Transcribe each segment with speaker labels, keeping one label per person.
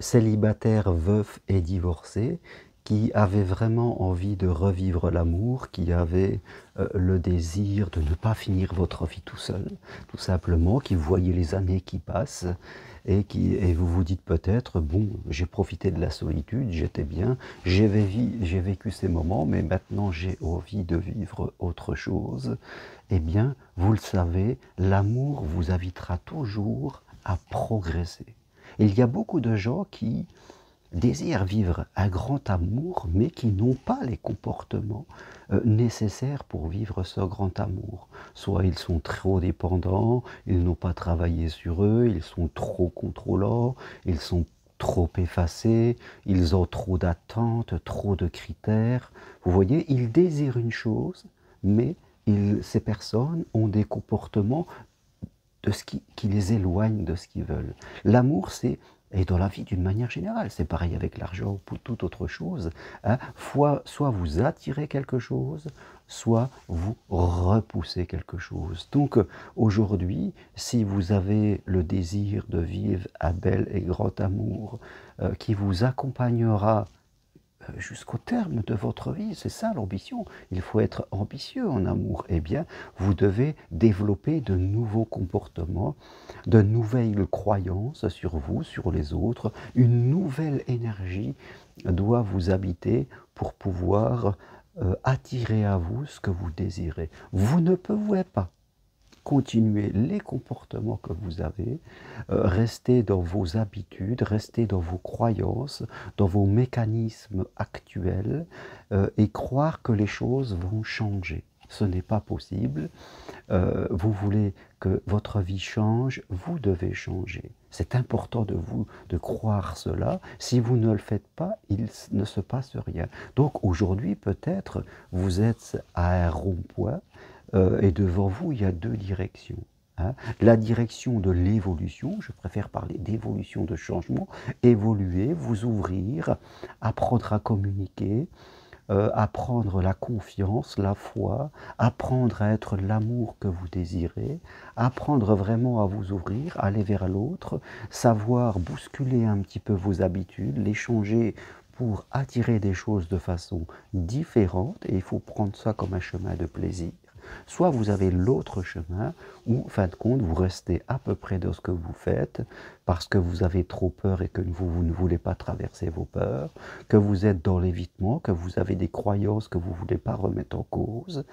Speaker 1: célibataire, veuf et divorcé, qui avait vraiment envie de revivre l'amour, qui avait le désir de ne pas finir votre vie tout seul, tout simplement, qui voyait les années qui passent et vous vous dites peut-être, bon, j'ai profité de la solitude, j'étais bien, j'ai vécu ces moments, mais maintenant j'ai envie de vivre autre chose. Eh bien, vous le savez, l'amour vous invitera toujours à progresser. Il y a beaucoup de gens qui désirent vivre un grand amour, mais qui n'ont pas les comportements nécessaires pour vivre ce grand amour. Soit ils sont trop dépendants, ils n'ont pas travaillé sur eux, ils sont trop contrôlants, ils sont trop effacés, ils ont trop d'attentes, trop de critères. Vous voyez, ils désirent une chose, mais ces personnes ont des comportements qui les éloigne de ce qu'ils veulent. L'amour, c'est, et dans la vie d'une manière générale, c'est pareil avec l'argent ou pour toute autre chose, hein, soit vous attirez quelque chose, soit vous repoussez quelque chose. Donc aujourd'hui, si vous avez le désir de vivre un bel et grand amour qui vous accompagnera jusqu'au terme de votre vie. C'est ça l'ambition. Il faut être ambitieux en amour. Eh bien, vous devez développer de nouveaux comportements, de nouvelles croyances sur vous, sur les autres. Une nouvelle énergie doit vous habiter pour pouvoir attirer à vous ce que vous désirez. Vous ne pouvez pas continuer les comportements que vous avez, rester dans vos habitudes, rester dans vos croyances, dans vos mécanismes actuels et croire que les choses vont changer. Ce n'est pas possible. Vous voulez que votre vie change, vous devez changer. C'est important de vous de croire cela. Si vous ne le faites pas, il ne se passe rien. Donc aujourd'hui, peut-être, vous êtes à un rond-point et devant vous, il y a deux directions. Hein. La direction de l'évolution, je préfère parler d'évolution, de changement, évoluer, vous ouvrir, apprendre à communiquer, apprendre la confiance, la foi, apprendre à être l'amour que vous désirez, apprendre vraiment à vous ouvrir, aller vers l'autre, savoir bousculer un petit peu vos habitudes, les changer pour attirer des choses de façon différente, et il faut prendre ça comme un chemin de plaisir. Soit vous avez l'autre chemin où, en fin de compte, vous restez à peu près dans ce que vous faites parce que vous avez trop peur et que vous ne voulez pas traverser vos peurs, que vous êtes dans l'évitement, que vous avez des croyances que vous ne voulez pas remettre en cause.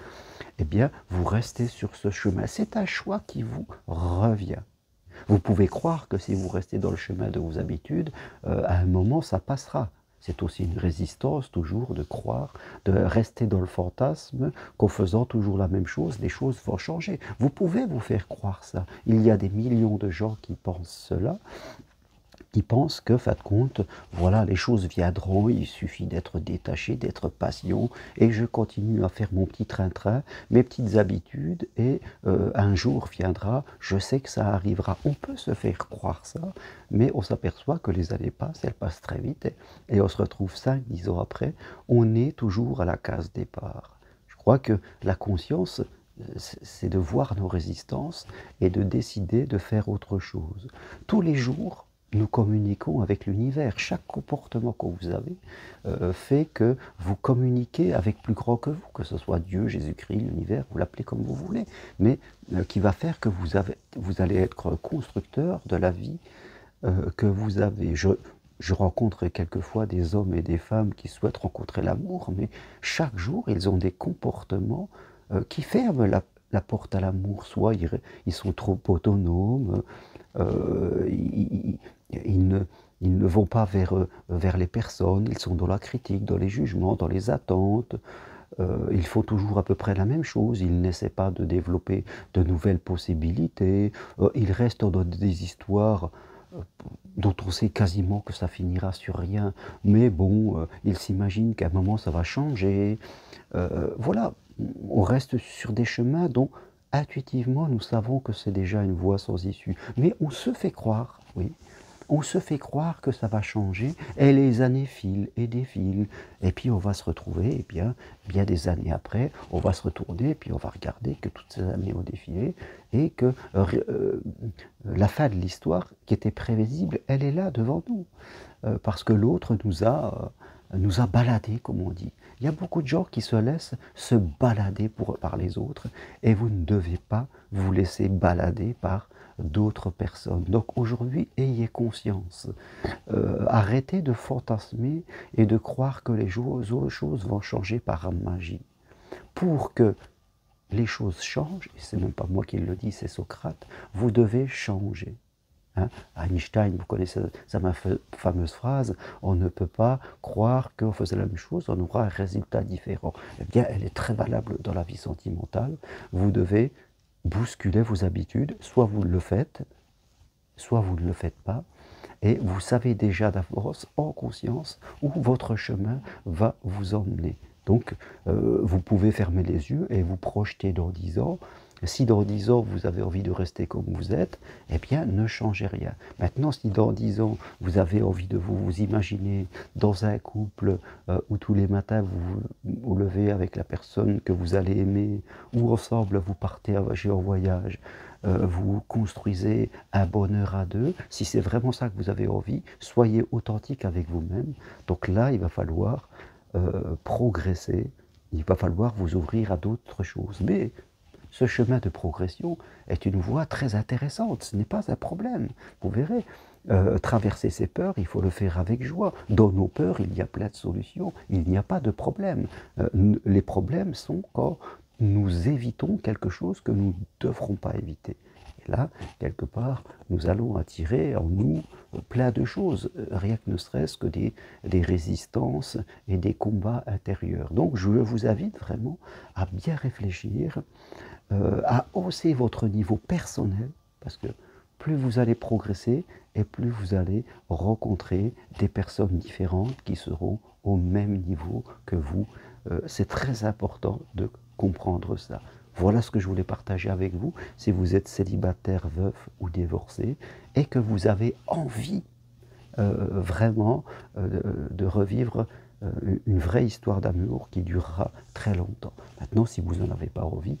Speaker 1: Eh bien, vous restez sur ce chemin. C'est un choix qui vous revient. Vous pouvez croire que si vous restez dans le chemin de vos habitudes, à un moment, ça passera. C'est aussi une résistance toujours de croire, de rester dans le fantasme qu'en faisant toujours la même chose, les choses vont changer. Vous pouvez vous faire croire ça. Il y a des millions de gens qui pensent cela, qui pensent que, fin de compte, voilà, les choses viendront, il suffit d'être détaché, d'être patient, et je continue à faire mon petit train-train, mes petites habitudes, et un jour viendra, je sais que ça arrivera. On peut se faire croire ça, mais on s'aperçoit que les années passent, elles passent très vite, et on se retrouve 5, 10 ans après, on est toujours à la case départ. Je crois que la conscience, c'est de voir nos résistances et de décider de faire autre chose. Tous les jours, nous communiquons avec l'univers. Chaque comportement que vous avez fait que vous communiquez avec plus grand que vous, que ce soit Dieu, Jésus-Christ, l'univers, vous l'appelez comme vous voulez, mais qui va faire que vous allez être constructeur de la vie que vous avez. Je rencontre quelquefois des hommes et des femmes qui souhaitent rencontrer l'amour, mais chaque jour, ils ont des comportements qui ferment la porte à l'amour. Soit ils sont trop autonomes, euh, ils, ils ne, ils ne vont pas vers les personnes, ils sont dans la critique, dans les jugements, dans les attentes. Ils font toujours à peu près la même chose, ils n'essaient pas de développer de nouvelles possibilités, ils restent dans des histoires dont on sait quasiment que ça finira sur rien, mais bon, ils s'imaginent qu'à un moment ça va changer. Voilà, on reste sur des chemins dont intuitivement nous savons que c'est déjà une voie sans issue, mais on se fait croire, oui, On se fait croire que ça va changer et les années filent et défilent. Et puis on va se retrouver, et bien des années après, on va se retourner et puis on va regarder que toutes ces années ont défilé et que la fin de l'histoire qui était prévisible, elle est là devant nous. Parce que l'autre nous a baladés, comme on dit. Il y a beaucoup de gens qui se laissent se balader par les autres et vous ne devez pas vous laisser balader par d'autres personnes. Donc aujourd'hui, ayez conscience. Arrêtez de fantasmer et de croire que les choses vont changer par magie. Pour que les choses changent, et c'est même pas moi qui le dis, c'est Socrate, vous devez changer. Hein? Einstein, vous connaissez sa fameuse phrase, on ne peut pas croire qu'on faisait la même chose, on aura un résultat différent. Eh bien, elle est très valable dans la vie sentimentale. Vous devez bousculer vos habitudes, soit vous le faites, soit vous ne le faites pas, et vous savez déjà d'avance, en conscience, où votre chemin va vous emmener. Donc, vous pouvez fermer les yeux et vous projeter dans 10 ans. Si dans 10 ans, vous avez envie de rester comme vous êtes, eh bien, ne changez rien. Maintenant, si dans 10 ans, vous avez envie de vous imaginer dans un couple où tous les matins, vous vous levez avec la personne que vous allez aimer, ou ensemble, vous partez en voyage, vous construisez un bonheur à deux, si c'est vraiment ça que vous avez envie, soyez authentique avec vous-même. Donc là, il va falloir progresser, il va falloir vous ouvrir à d'autres choses. Mais ce chemin de progression est une voie très intéressante, ce n'est pas un problème. Vous verrez, traverser ses peurs, il faut le faire avec joie. Dans nos peurs, il y a plein de solutions, il n'y a pas de problème. Les problèmes sont quand nous évitons quelque chose que nous ne devrons pas éviter. Et là, quelque part, nous allons attirer en nous plein de choses, rien que ne serait-ce que des résistances et des combats intérieurs. Donc je vous invite vraiment à bien réfléchir, à hausser votre niveau personnel, parce que plus vous allez progresser et plus vous allez rencontrer des personnes différentes qui seront au même niveau que vous. C'est très important de comprendre ça. Voilà ce que je voulais partager avec vous. Si vous êtes célibataire, veuf ou divorcé et que vous avez envie vraiment de revivre une vraie histoire d'amour qui durera très longtemps. Maintenant, si vous n'en avez pas envie,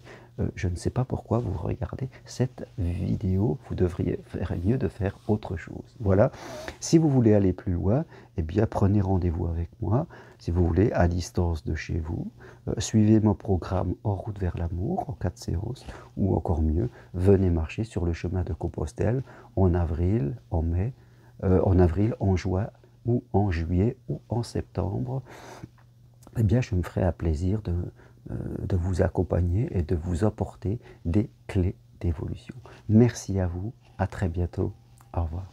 Speaker 1: je ne sais pas pourquoi vous regardez cette vidéo, vous devriez faire mieux de faire autre chose. Voilà. Si vous voulez aller plus loin, eh bien prenez rendez-vous avec moi, si vous voulez, à distance de chez vous. Suivez mon programme En route vers l'amour, en 4 séances, ou encore mieux, venez marcher sur le chemin de Compostelle en avril, en mai, en juin, ou en juillet, ou en septembre. Eh bien, je me ferai un plaisir de vous accompagner et de vous apporter des clés d'évolution. Merci à vous, à très bientôt, au revoir.